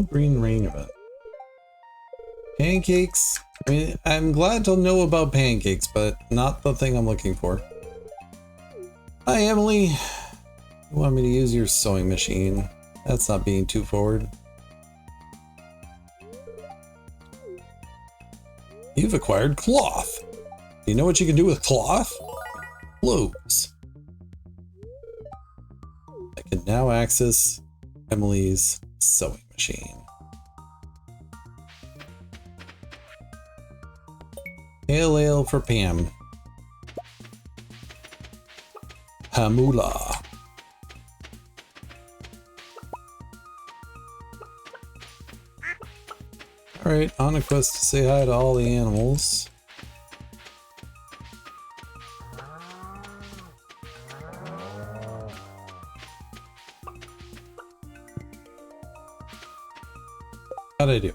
Green rain event. Pancakes. I mean, I'm glad to know about pancakes, but not the thing I'm looking for. Hi, Emily. You want me to use your sewing machine? That's not being too forward. You've acquired cloth. Do you know what you can do with cloth? Clothes. I can now access Emily's sewing machine. Pale ale for Pam. Hamula. Alright, on a quest to say hi to all the animals. How'd I do?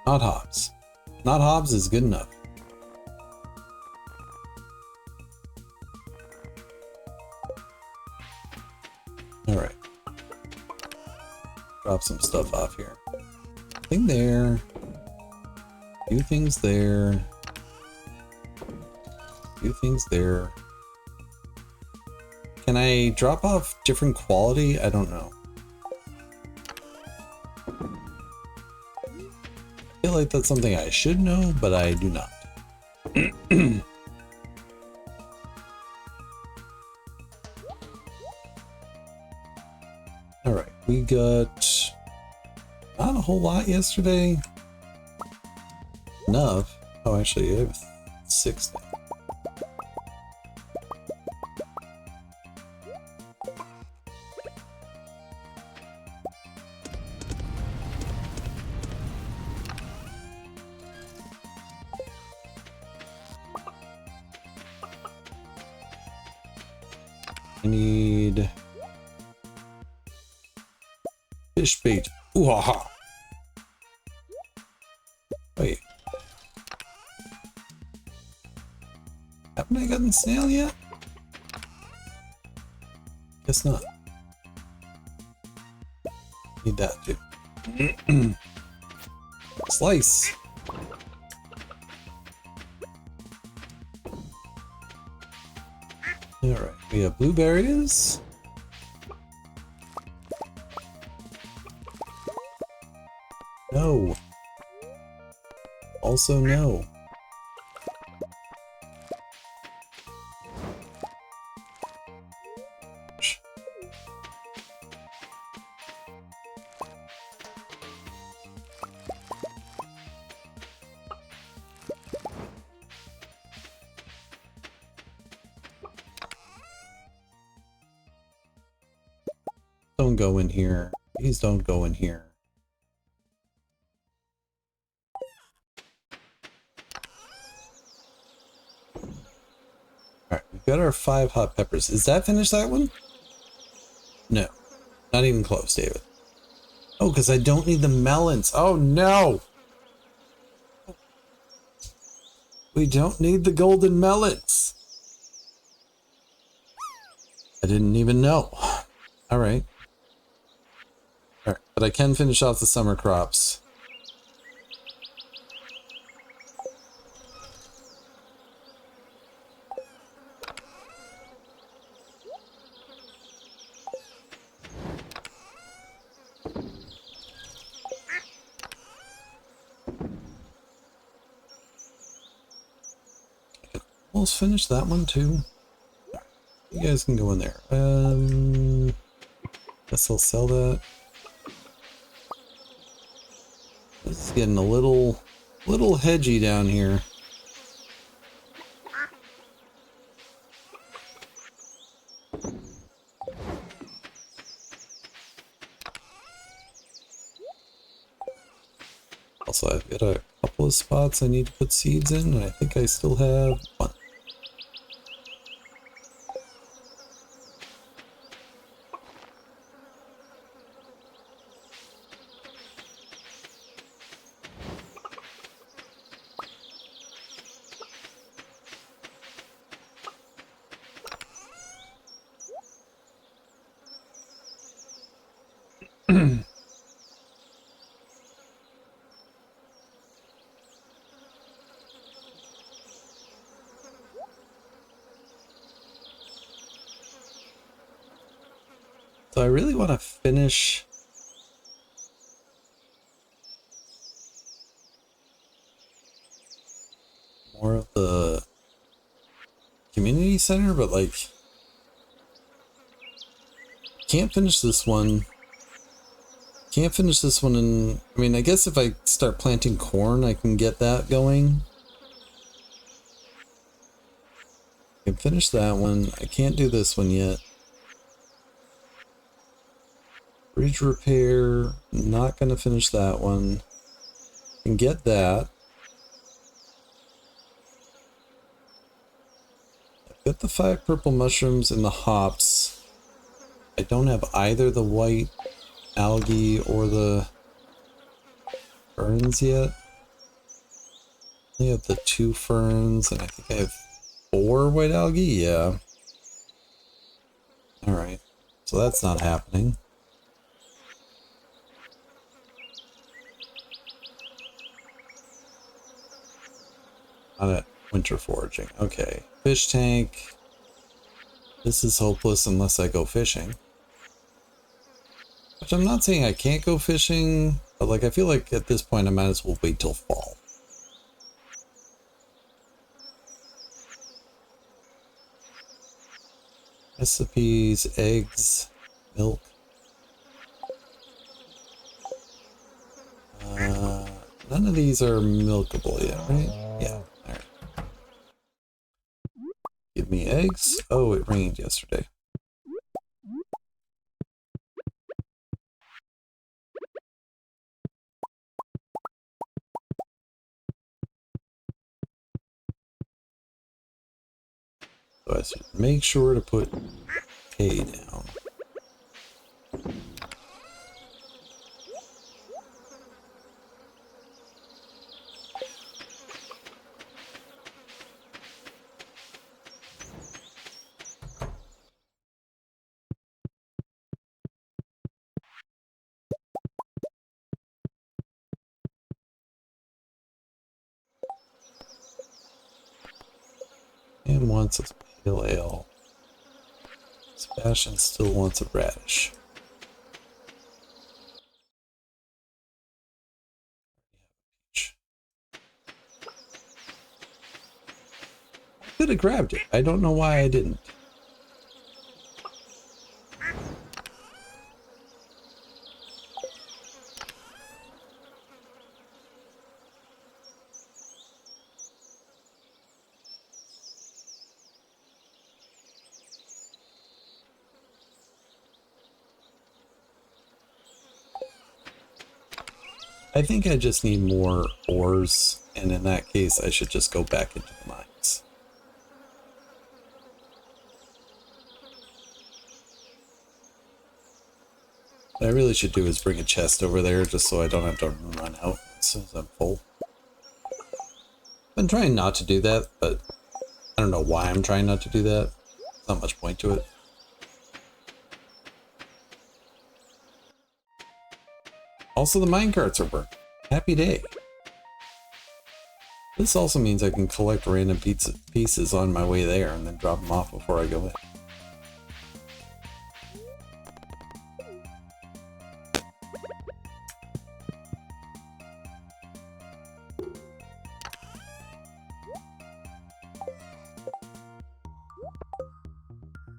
Not Hobbs. Not Hobbs is good enough. Alright. Drop some stuff off here. Thing there. Few things there. Few things there. Can I drop off different quality? I don't know. I feel like that's something I should know, but I do not. Alright, we got not a whole lot yesterday. Enough. Oh, actually, I have 6 now. I need fish bait. Ooh ha ha. Wait. Haven't I gotten snail yet? Guess not. Need that too. Slice. Alright, we have blueberries. No. Also no. Don't go in here. Please don't go in here. Alright, we've got our 5 hot peppers. Is that finished, that one? No. Not even close, David. Oh, because I don't need the melons. Oh, no! We don't need the golden melons. I didn't even know. Alright. Alright, but I can finish off the summer crops. Almost finished that one too. You guys can go in there. Guess I'll sell that. This is getting a little hedgy down here. Also, I've got a couple of spots I need to put seeds in, and I think I still have 1. So I really want to finish more of the community center, but like can't finish this one. Can't finish this one, and I mean, I guess if I start planting corn, I can get that going. I can finish that one. I can't do this one yet. Bridge repair, not gonna finish that one. Can get that. I've got the 5 purple mushrooms and the hops. I don't have either the white algae or the ferns yet. I only have the 2 ferns, and I think I have 4 white algae. Yeah. Alright. So that's not happening. Not at winter foraging. Okay. Fish tank. This is hopeless unless I go fishing. Which I'm not saying I can't go fishing, but like I feel like at this point I might as well wait till fall. Recipes, eggs, milk. None of these are milkable yet, right? Yeah. Alright. Give me eggs. Oh, it rained yesterday. So I should make sure to put hay down. And wants a pale ale. Sebastian still wants a radish. I could have grabbed it. I don't know why I didn't. I think I just need more ores, and in that case I should just go back into the mines. What I really should do is bring a chest over there just so I don't have to run out as soon as I'm full. I've been trying not to do that, but I don't know why I'm trying not to do that. There's not much point to it. Also, the minecarts are working. Happy day. This also means I can collect random pieces on my way there and then drop them off before I go in.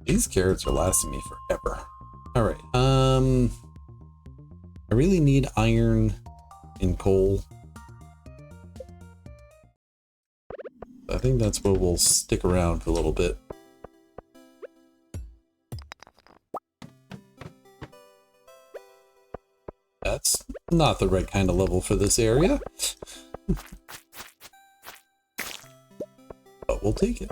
These carrots are lasting me forever. Alright, I really need iron and coal. I think that's what will stick around for a little bit. That's not the right kind of level for this area. But we'll take it.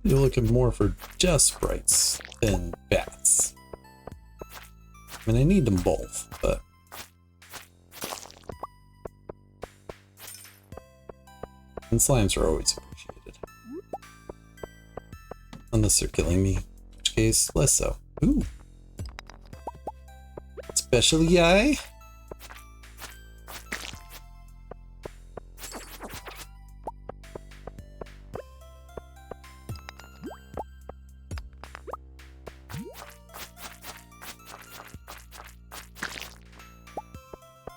You're looking more for just sprites than bats. I mean, I need them both, but... And slimes are always appreciated. Unless they're killing me, in which case, less so. Ooh. Especially I.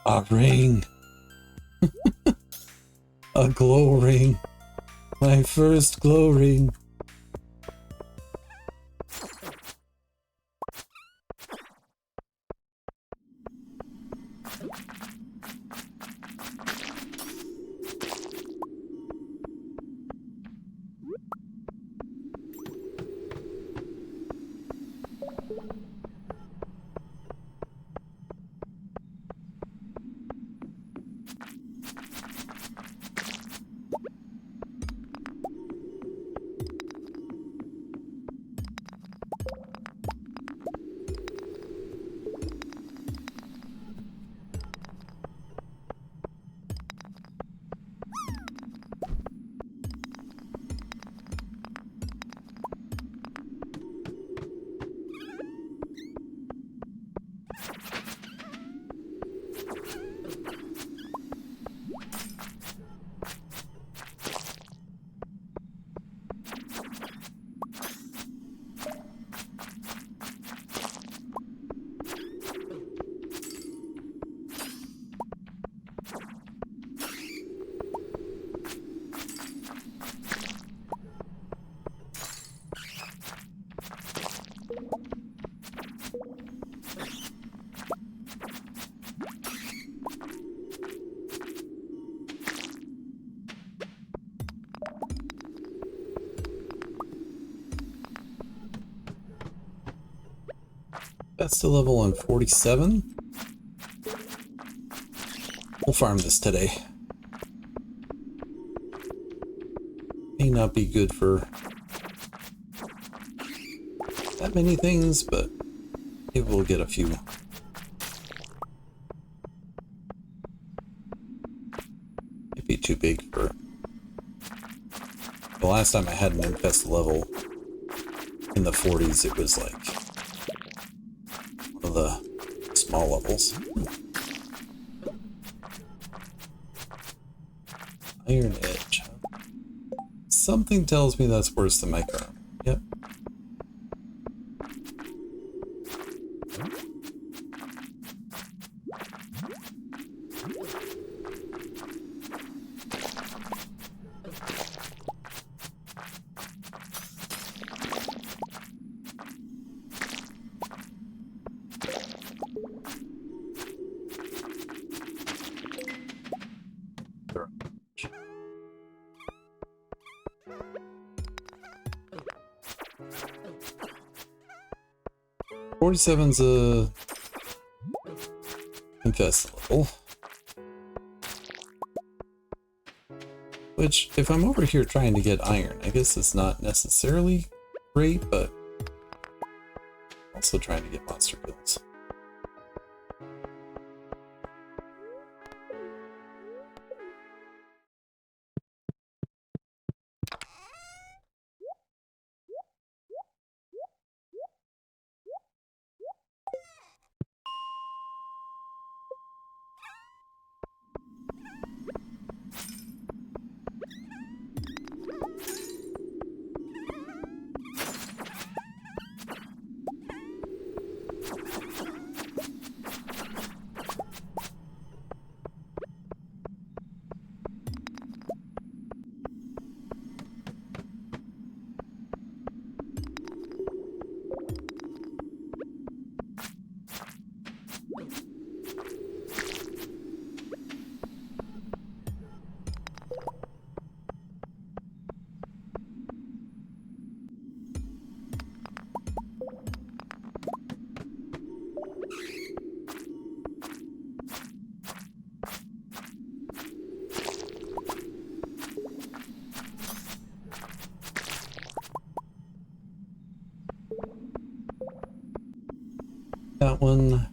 A ring. A glow ring. My first glow ring. That's the level on 47. We'll farm this today. May not be good for that many things, but maybe we'll get a few. It'd be too big for... The last time I had an infest level in the 40s, it was like one of the small levels. Iron Edge. Something tells me that's worse than my current. Yep. Forty-seven's a infest level, which if I'm over here trying to get iron, I guess it's not necessarily great, but also trying to get monster kills. that one.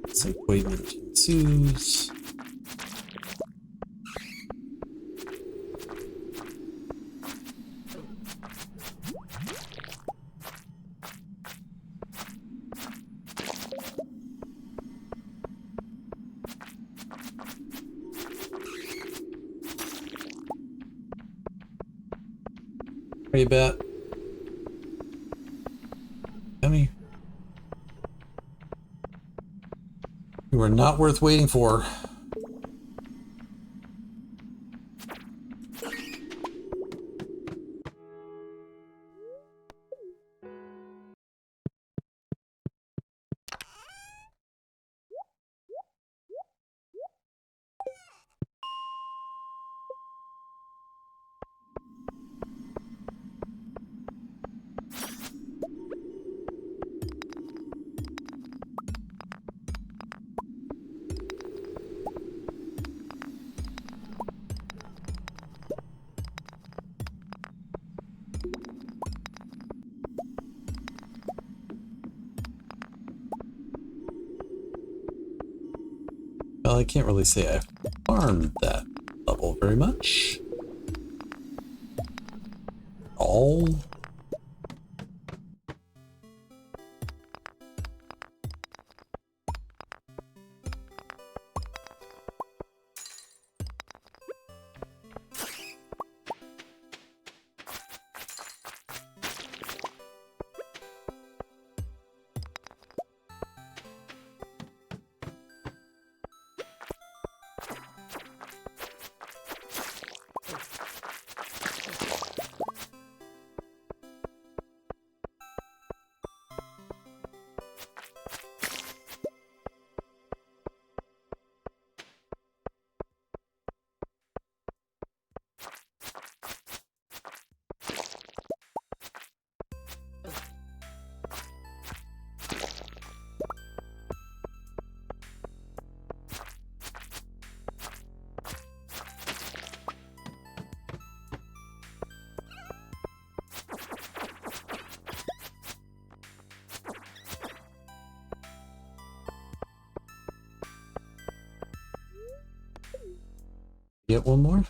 Disappointment ensues. Hey, bat. Yummy. You are not worth waiting for. Well, I can't really say I farmed that level very much. All. Get one more?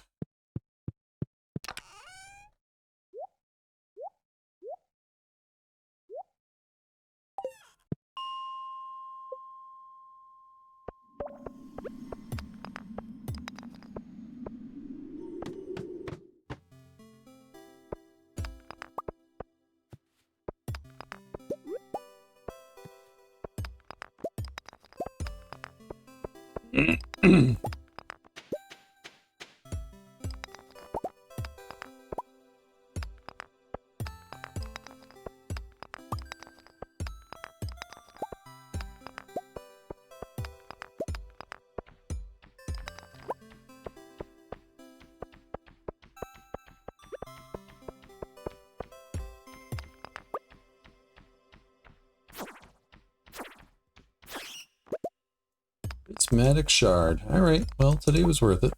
Prismatic shard. Alright, well, today was worth it.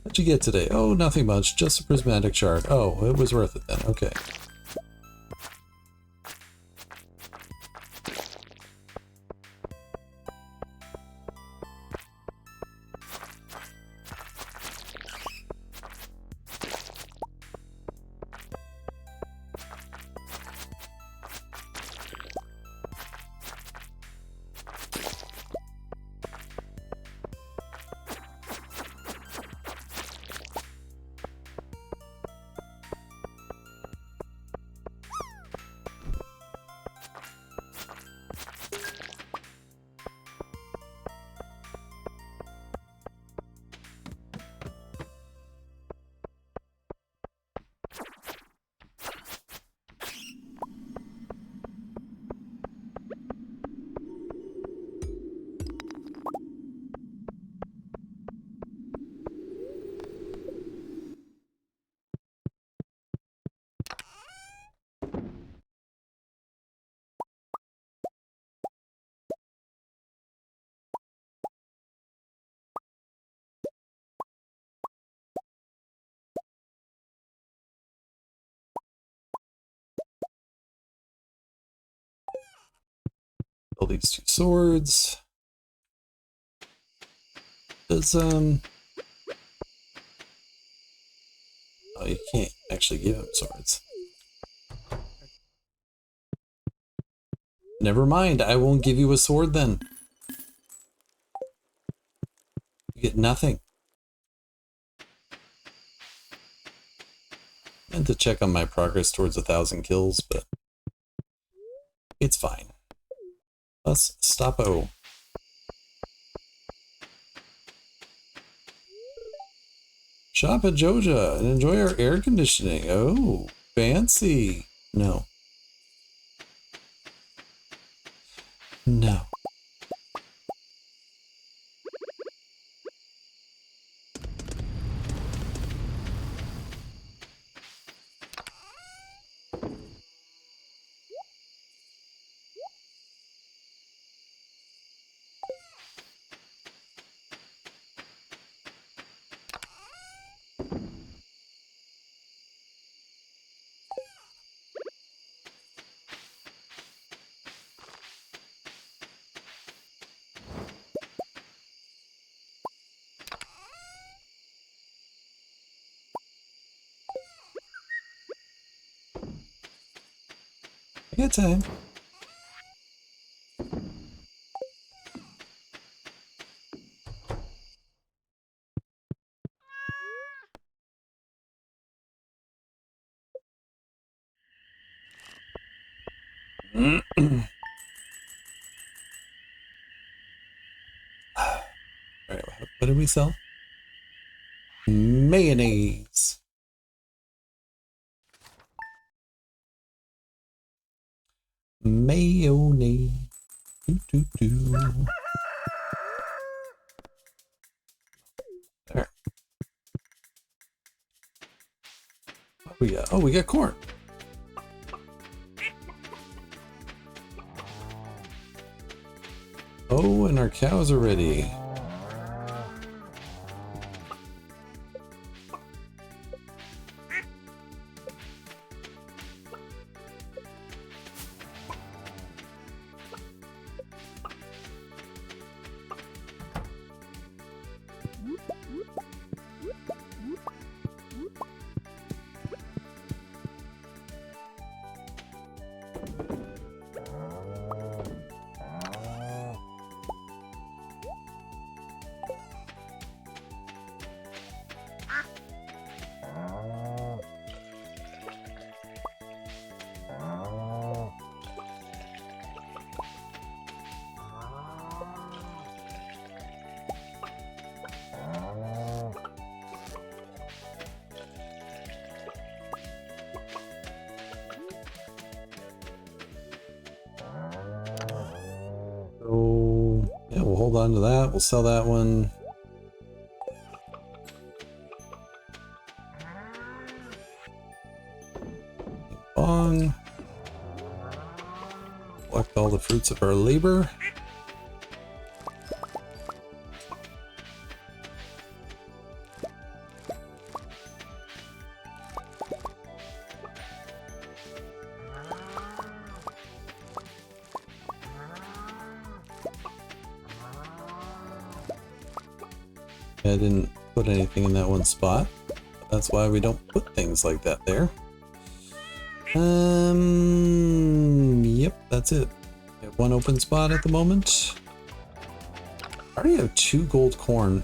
What'd you get today? Oh, nothing much. Just a prismatic shard. Oh, it was worth it then. Okay. Build these 2 swords. Does oh, you can't actually give him swords. Never mind, I won't give you a sword then. You get nothing. And to check on my progress towards 1,000 kills, but it's fine. Let's stop-o. Shop at Joja and enjoy our air conditioning. Oh, fancy. No. No. I got time. Alright, what did we sell? Mayonnaise. Mayonnaise. Doo, doo, doo. There. What we got? Oh, we got corn. Oh, and our cows are ready. So, yeah, we'll hold on to that. We'll sell that one. Bong. Collect all the fruits of our labor. I didn't put anything in that one spot. That's why we don't put things like that there. Yep, that's it. We have one open spot at the moment. I already have 2 gold corn.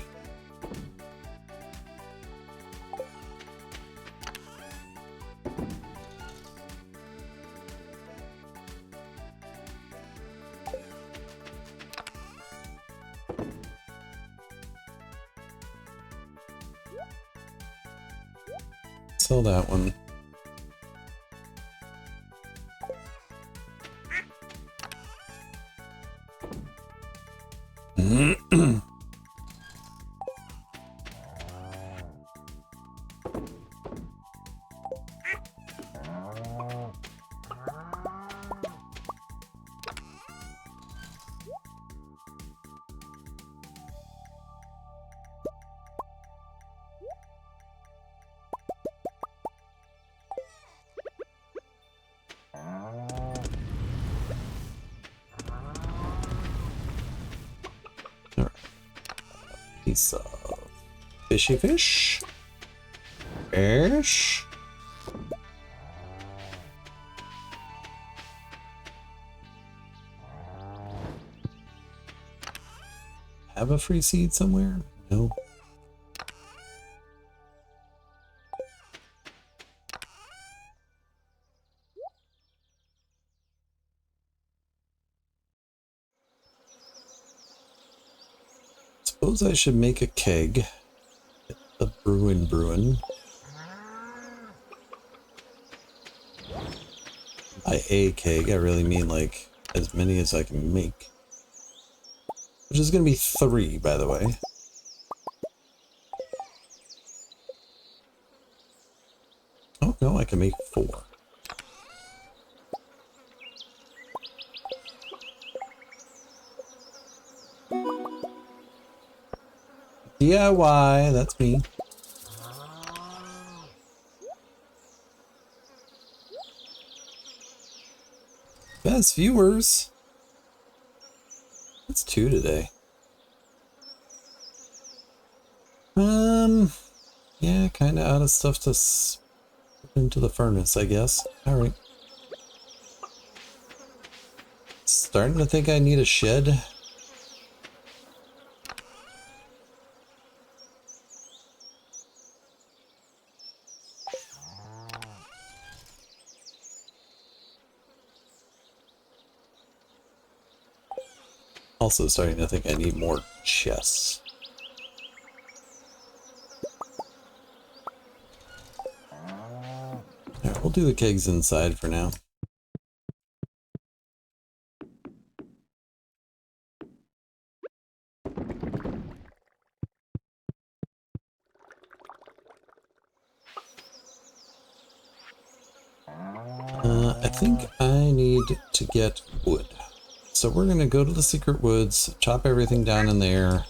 Sell that one. piece of fishy fish. Fish. Have a free seed somewhere? No. Suppose I should make a keg. Get the brewing. By a keg, I really mean like as many as I can make. Which is going to be 3, by the way. Oh, no, I can make 4. DIY, that's me. Best viewers. That's 2 today. Yeah, kind of out of stuff to put into the furnace, I guess. All right. Starting to think I need a shed. Also starting to think I need more chests. Alright, we'll do the kegs inside for now. I think I need to get wood. So we're going to go to the secret woods, chop everything down in there,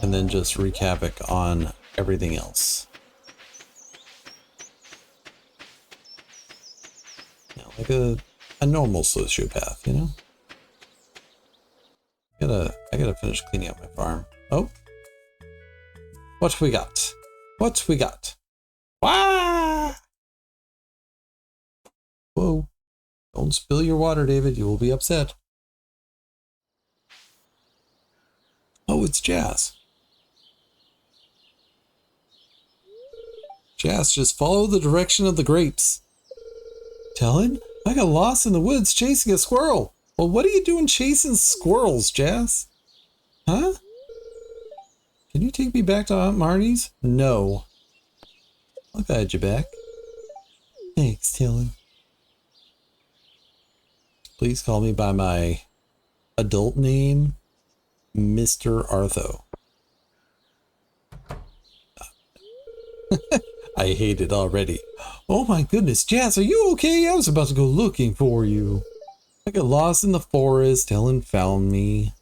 and then just wreak havoc on everything else. Yeah, like a normal sociopath, you know? I gotta finish cleaning up my farm. Oh. What we got? What we got? Wah! Whoa. Don't spill your water, David. You will be upset. Oh, it's Jazz. Jazz, just follow the direction of the grapes. Talon, I got lost in the woods chasing a squirrel. Well, what are you doing chasing squirrels, Jazz? Huh? Can you take me back to Aunt Marnie's? No. I'll guide you back. Thanks, Talon. Please call me by my adult name, Mr. Artho. I hate it already. Oh my goodness, Jazz, are you okay? I was about to go looking for you. I got lost in the forest. Helen found me.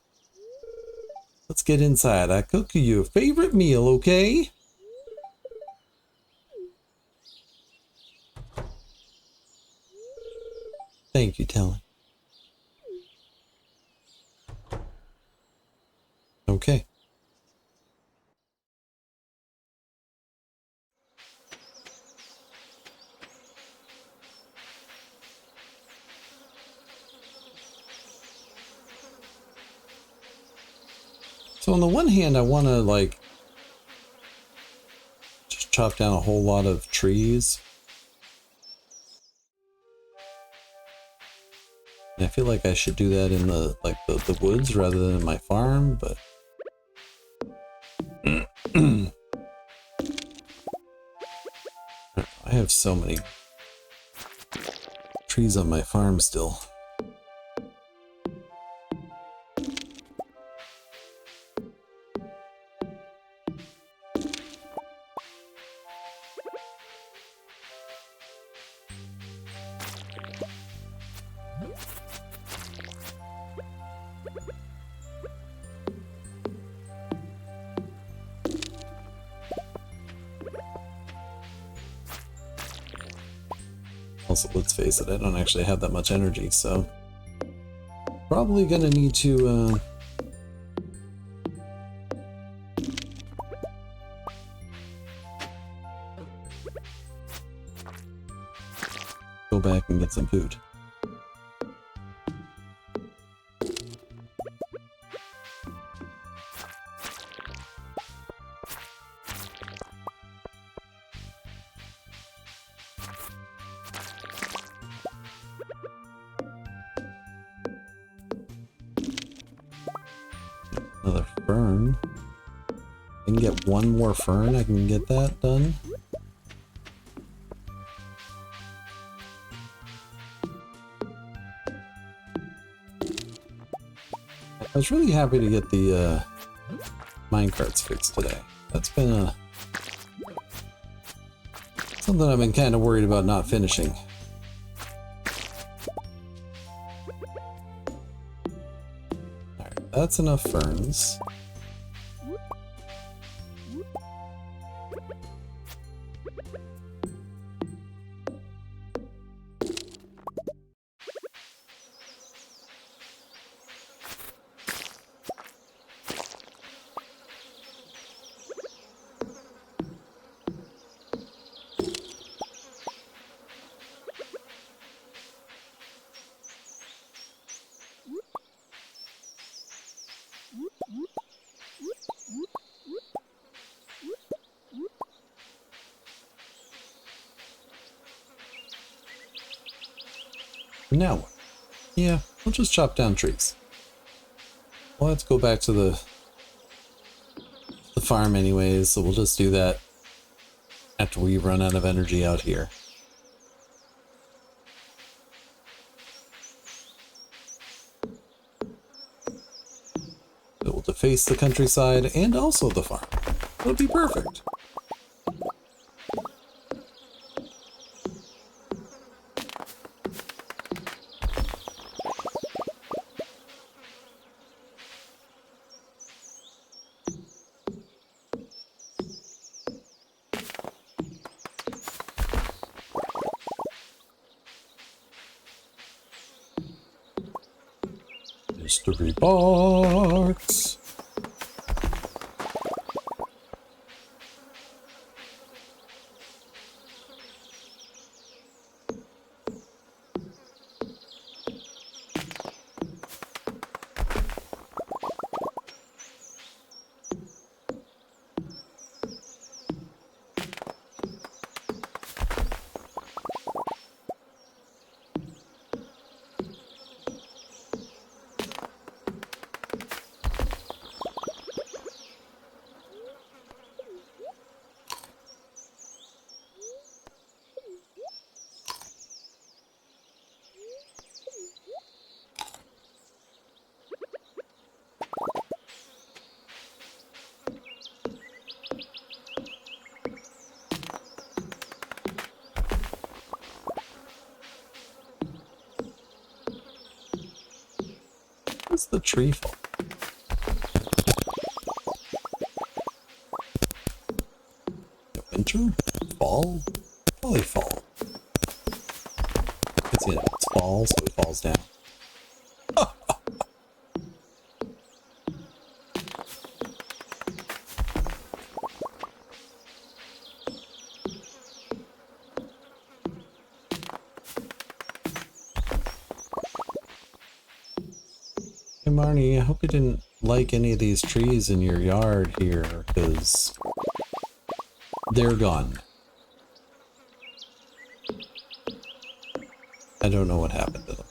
Let's get inside. I cook you your favorite meal, okay? Thank you, Talon. Okay. So on the one hand, I want to like just chop down a whole lot of trees. And I feel like I should do that in the the woods rather than in my farm, but I have so many trees on my farm still. Also, let's face it, I don't actually have that much energy, so probably gonna need to Go back and get some food. Another fern. I can get one more fern, I can get that done. I was really happy to get the minecarts fixed today. That's been something I've been kind of worried about not finishing. Alright, that's enough ferns. Now what? Yeah, we'll just chop down trees. Well, let's go back to the farm anyways, so we'll just do that after we run out of energy out here. Able to face the countryside and also the farm. It'll be perfect. Mystery box. What's the tree fall? Winter? Fall? Probably fall. It's in it's fall, so it falls down. Hey Marnie, I hope you didn't like any of these trees in your yard here, because they're gone. I don't know what happened to them.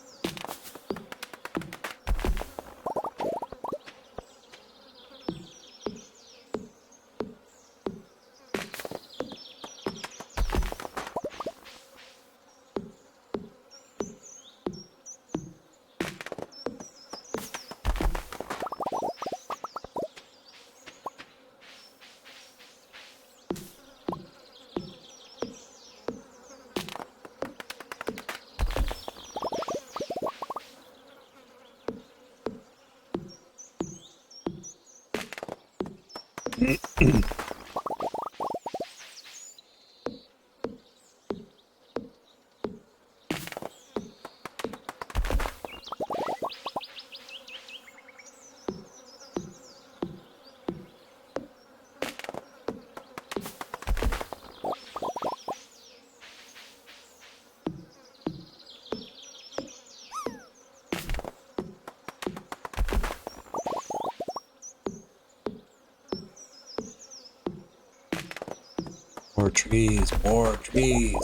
trees, more trees.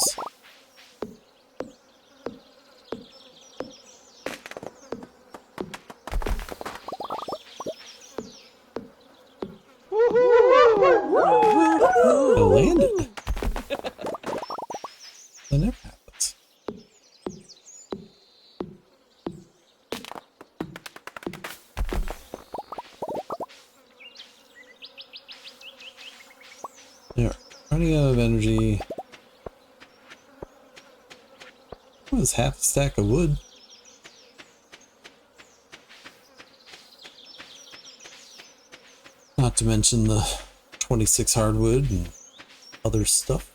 I landed. That never happens. There, running out of energy. That was half a stack of wood. Not to mention the 26 hardwood and other stuff.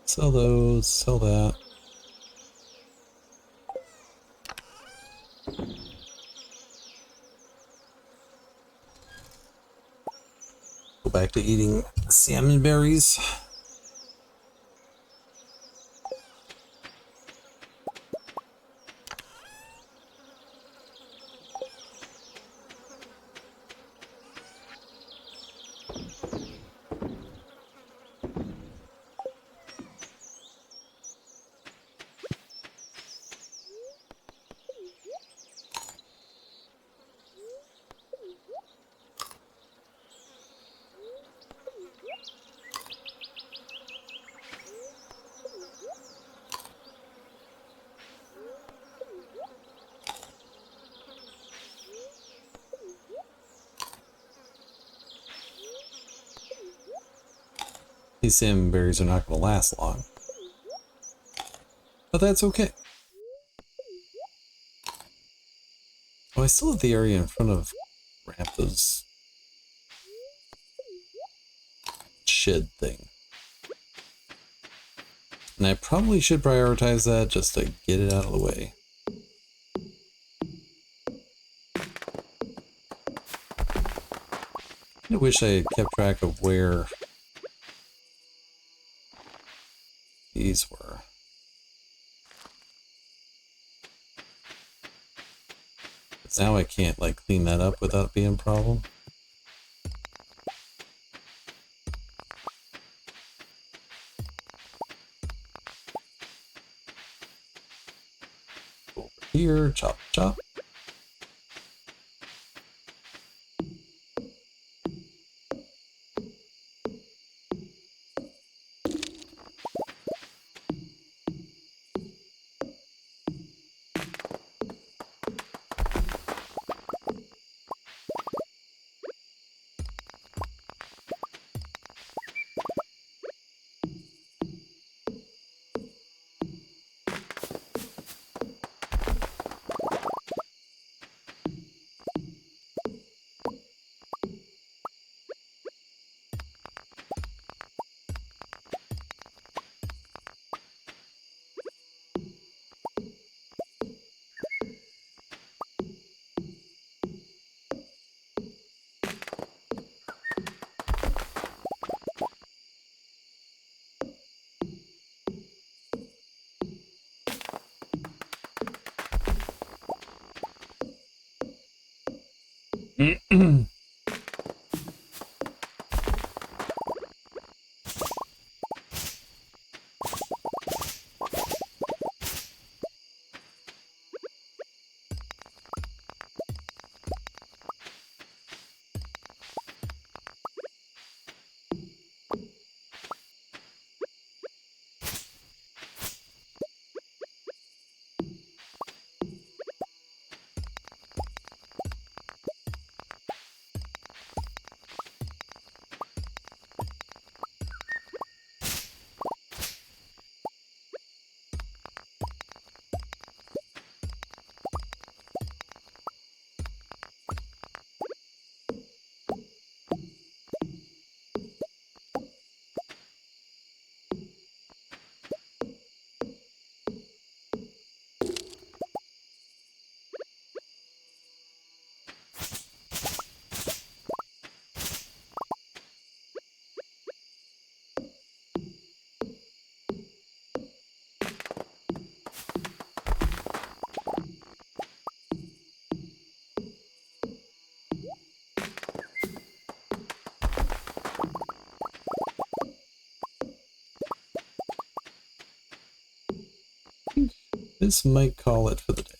Sell those, sell that. Go back to eating salmon berries. These salmon berries are not going to last long. But that's okay. Oh, I still have the area in front of Grandpa's shed thing. And I probably should prioritize that just to get it out of the way. I wish I had kept track of where these were. Because now I can't like clean that up without being a problem. Over here, chop, chop. this might call it for the day.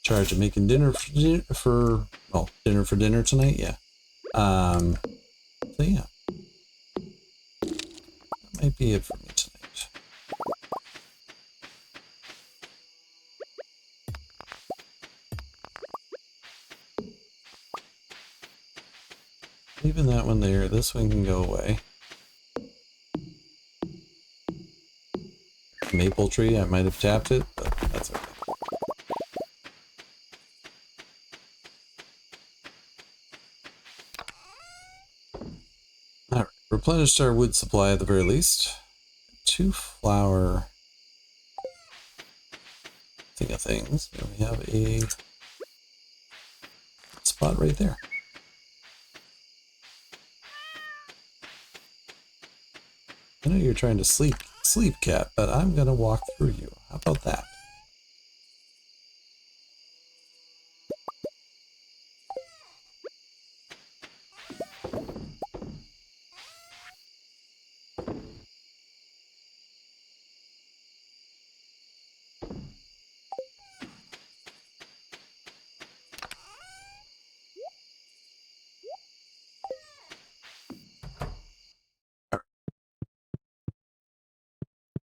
Charge of making dinner for dinner tonight, yeah. So yeah, that might be it for me tonight. Leaving that one there. This one can go away. Maple tree, I might have tapped it, but that's okay. Alright, replenished our wood supply at the very least. 2 flower thing of things. And we have a spot right there. I know you're trying to sleep, cat, but I'm gonna walk through you. How about that?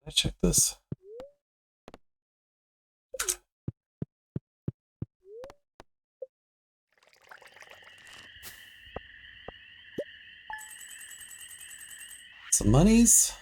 I check this. Some monies.